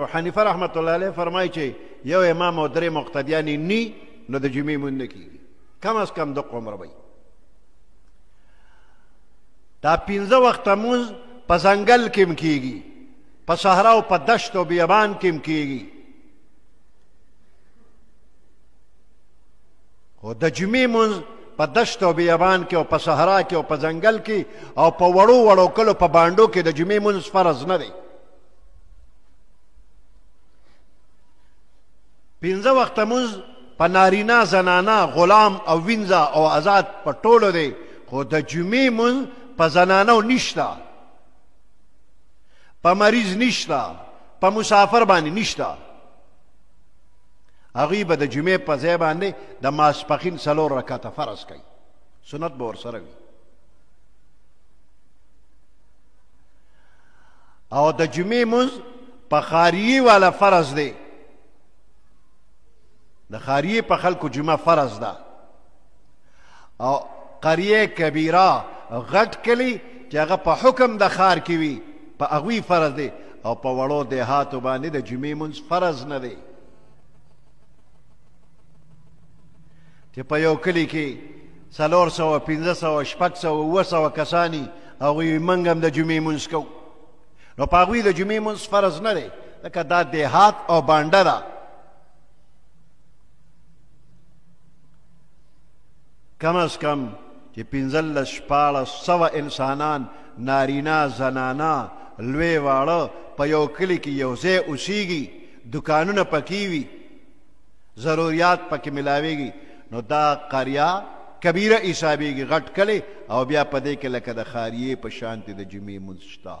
حنیفه رحمت الله علیه فرمایي چې یو امام او درې مقتدیان نی نو د جمعې مونځ نه کېږي، کم از کم دغه عمره وي. دا 15 وخته مونځ په ځنګل کې هم کېږي، په صحرا او په دشت او بیابان کې هم کېږي، خو د جمعې مونځ په دشت او بیابان کې او په صحرا کې او په ځنګل کې او په وړو وړو کلو په بانډو کې د جمعې مونځ فرض نه دی. 15 وخته مونځ په نارینه زنانه غلام او وینځه او آزاد په ټولو دی، خو د جمعې مونځ په زنانو نشته، په مریض نشته، په مسافر باندې نشته. هغوی به د جمعې په ځای باندې د ماسپښین 4 رکعته فرض کوي، سنت به ورسره وي. او د جمعې مونځ په خاریې والا فرض دی، د خاریې په خلکو جمعه فرض ده. او قریه کبیره غټ کلی چې هغه په حکم د ښار کې وي په هغوی فرض دی، او په وړو دیهاتو باندې د جمعې مونځ فرض نه دی. چې په یو کلي کې 400 500 600 700 کسانی هغوی موږ هم د جمعې مونځ کوو، نو په هغوی د جمعې مونځ فرض نه دی، ځکه دا دیهات او بانډه ده. کم از کم چې 1500 انسانان نارینه زنانه لوی واړه په یو کلي کې یو ځای اوسیږي، دکانونه پکې وي، ضروریات پکې ملاویږي، نو دا قریه کبیره حسابیږي، غټ کلی. او بیا په دې کې لکه د خاریې په شانتې د جمعې مونځ شته.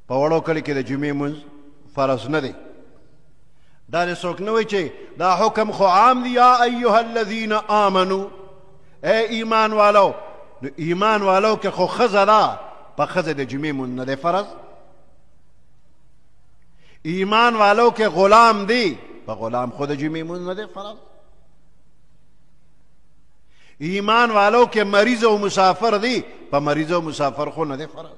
په وړو کلي کې د جمعې مونځ فرض نه دی. دا نه څوک نه وایي چې دا حکم خو عام دی، یا ایها الذین آمنو، ای ایمان والو. نو ایمان والو کې خو ښځه ده، په ښځه د جمعې مونځ نه دی فرض. ایمان والو کې غلام دی، په غلام خو د جمعې مونځ نه دی فرض. ایمان والو کې مریض او مسافر دی، په مریض او مسافر خو نه دی فرض.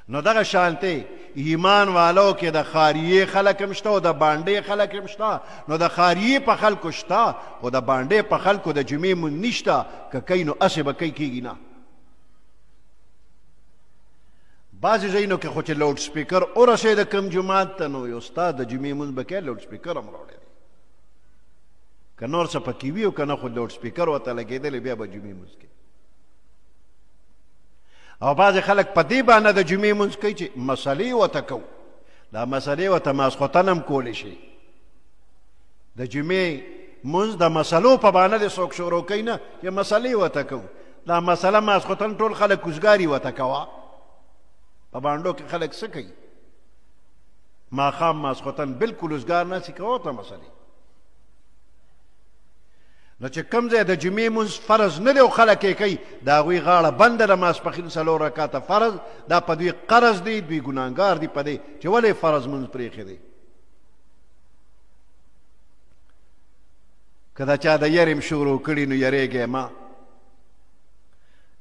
نو دغه شانتې ایمان والو کې د خاریې خلک هم شته او د بانډې خلک هم شته. نو د خاریې په خلکو شته، خو د بانډې په خلکو د جمعې مونځ نشته. که کوي نو هسې به کوي، کېږي نه. بعضې ځایونو کې خو چې لوډ سپیکر ورسېده کوم جومات ته، نو یو استاد د جمعې مونځ به کوي، لوډ سپیکر هم راوړی دی. که نور څه پکې وي او که نه، خو لوډ سپیکر ورته لګېدلی، بیا به جمعې مونځ کوي. او بعضې خلک په دې بانه د جمعې مونځ کوي چې مسلې ورته کوو. دا مسلې ورته ماسخوتن هم کولی شي. د جمعې مونځ د مسلو په بانه دې څوک شروع کوي نه، چې مسلې ورته کوو. دا مسله ماسخوتن ټول خلک کوزګاري ورته کوه. په بانډو کې خلک څه کوي؟ ماښام ماسخوتن بالکل اوزګار ناستې کوه ته مسلې. نو چې کوم ځای د جمعې مونځ فرض نه دی او خلک یې کوي، د هغوی غاړه بنده ده. ماسپښین 4 رکعته فرض دا په دوی قرض دی، دوی ګناهګار دي په دې چې ولې فرض مونځ پرېښی دی. که د چا د یرې م شروع کړي نو یریږئ مه.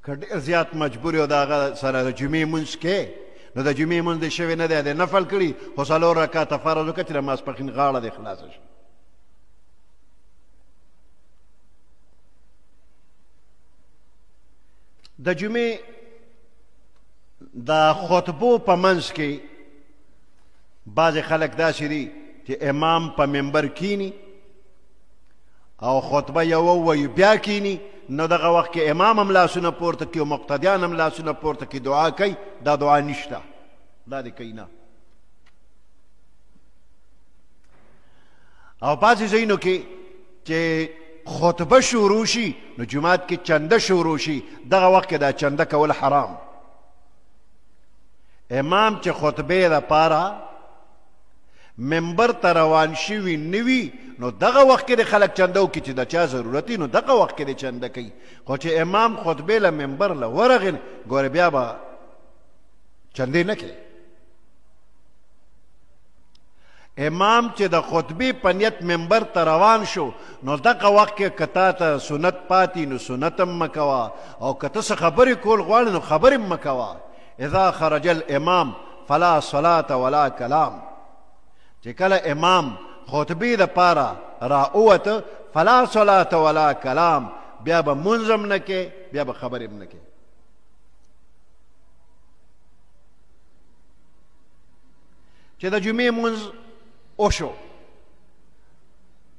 که ډېر زیات مجبور یو د هغه سره د جمعې مونځ کې، نو د جمعې مونځ دې شوی نه دی، د نفل کړي، خو 4 رکعته فرض وکړه چې د ماسپښین غاړه دې خلاصه شي. د جمعې د خطبو په منځ کې بعضې خلک داسې دي چې امام په منبر کینی او خطبه یو ووایي بیا کینی، نو دغه وخت کې امام هم لاسونه پورته کوي او مقتدیان هم لاسونه پورته کوي، دعا کوي. دا دعا نشته، دا دې کوي نه. او بعضې ځایونو کې چې خطبه شروع شي نو جماعت کې چنده شروع شي، دغه وخت کې دا چنده کول حرام. امام چې خطبې دپاره منبر ته روان شوي نه وي، نو دغه وخت کې د خلک چنده وکړي چې د چا ضرورت وي، نو دغه وخت کې د چنده کوي. خو چې امام خطبې له منبر له ورغی، ګوره بیا به چندې نه کوي. امام چې د خطبې په نیت منبر ته روان شو نو دغه وخت کې که تا ته سنت پاتې نو سنت هم مه کوه او که ته څه خبرې کول غواړې نو خبرې هم مه کوه. اذا خرج الامام فلا صلاة ولا کلام، چې کله امام خطبې دپاره راووته فلا صلاة ولا کلام، بیا به مونځ هم نه کې بیا به خبرې هم نه کې. چې د جمعې مونځ وشو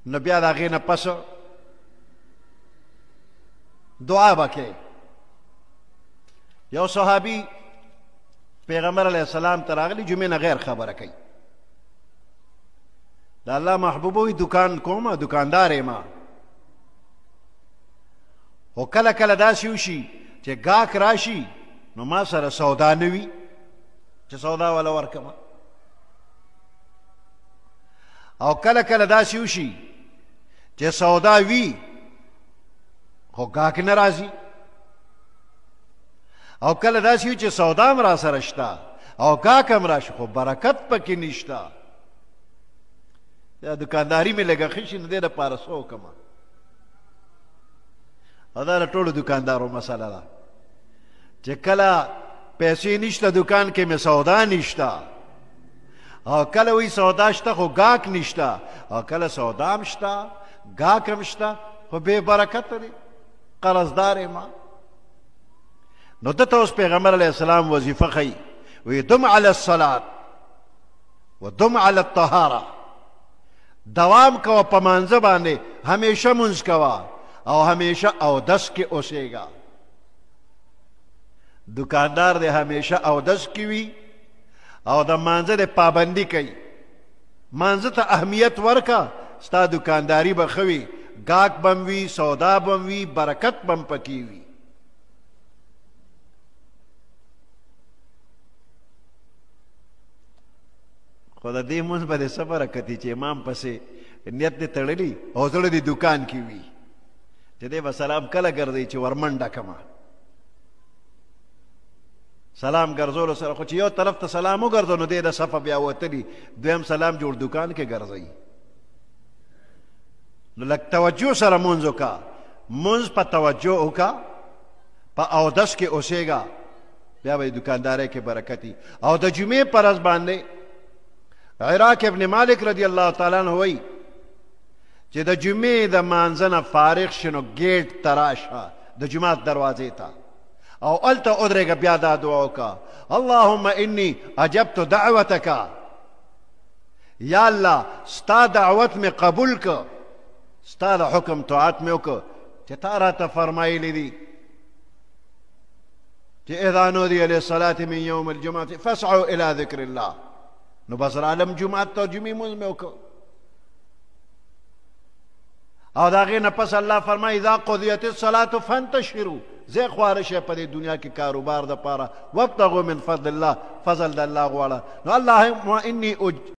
نو بیا د هغې نه پس دعا به کې. یو صحابي پیغمبر علیه السلام ته راغلی جمعې نه غیر خبره کوي. د الله محبوب وي دکان کومه دکاندار یم، خو کله کله داسې وشي چې ګاهک راشي نو ما سره سودا نه وي چې سودا والا ورکمه، او کله کله داسې وشي چې سودا وي خو ګاهک نه راځي، او کله داسې وي چې سودا هم را سره شته او ګاهک هم راشي خو برکت پکې نشته. دا دکانداري مې لږه ښه شي نو دې دپاره څه وکړمه. او دا د ټولو دکاندارو مسله ده چې کله پیسې نشته دکان کې مې سودا نشته، او کله وی سودا شته خو ګاهک نشته، او کله سودا هم شته ګاهک هم شته خو بې برکته دی قرضدار یم. نو دته اوس پیغمبر علیه السلام وظیفه ښیي، وی دم علی الصلاة و دم علی الطهاره، دوام کوه په مانځه باندې، همیشه مونځ کوه او همیشه اودس کې اوسېږه. دکاندار دی همیشه اودس کې وي او د مانځه د پابندي کوي. مانځه ته اهمیت ورکه، ستا دکانداري به ښه وي، ګاهک به هم وي، سودا به هم وي، برکت به هم پکې وي. خو د دې مونځ به د څه برکت وي چې امام پسې نیت دې تړلی او زړه دې دکان کې وي چې دی به سلام کله ګرځوي چې ورمنډه کمه. سلام ګرځولو سره خو چې یو طرف ته سلام وګرځو نو دی د صفه بیا وتلي، دویم سلام جوړ دکان کې ګرځوي. نو لږ توجه سره مونځ وکړه، مونځ په توجه وکړه، په اودس کې اوسېږه، بیا به دکاندارۍ کې برکت وي. او د جمعې په ورځ باندې عراق ابن مالک رضی الله تعالی عنه وایي چې د جمعې د مانځه نه فارغ شي نو ګیټ ته راشه د جومات دروازې ته او هلته ودرېږه، بیا دا دعا وکړه اللهم انی اجبت دعوتک، یا الله ستا دعوت مې قبول که، ستا د حکم طاعت مې وکړه چې تا راته فرمایلی دي چې اذا نودي للصلاة من یوم الجمعة فاسعوا الى ذکر الله. نو بس رالم جمعات ته جمعې مونځ مې وکړه. او د هغې نه پس الله فرمایي اذا قضیت الصلاة فانتشروا، زی خواره شئ په دې دنیا کې کاروبار دپاره، وابتغوا من فضل الله، فضل د الله غواړه. نو اللهم انی